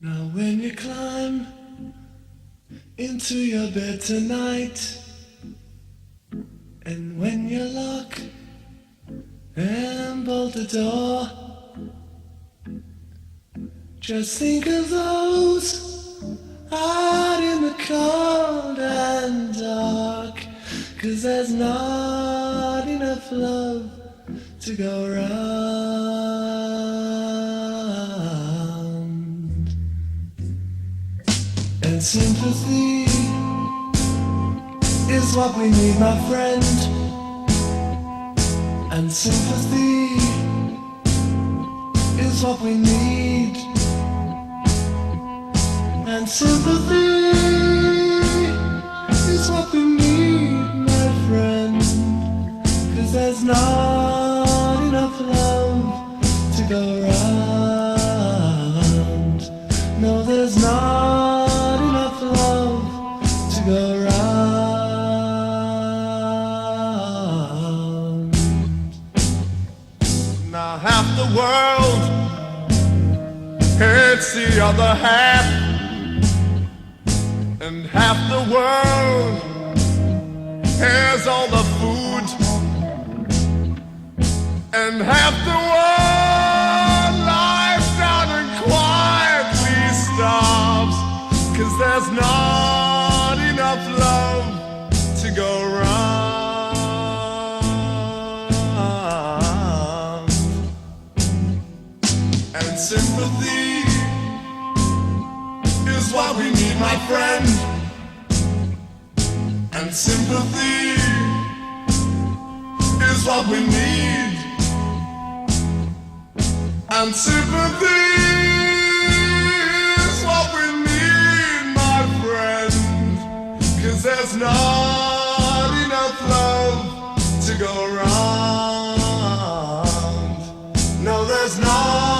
Now when you climb into your bed tonight, and when you lock and bolt the door, just think of those out in the cold and dark, 'cause there's not enough love to go round. And sympathy is what we need, my friend. And sympathy is what we need. And sympathy is what we need, my friend. 'Cause there's not enough love to go round. No, there's not enough love to go round. Now half the world hates the other half, and half the world has all the food, and half the world lies down and quietly starves, 'cause there's not enough love to go round. And sympathy is what we need, my friend. And sympathy is what we need. And sympathy is what we need, my friend. 'Cause there's not enough love to go round. No, there's not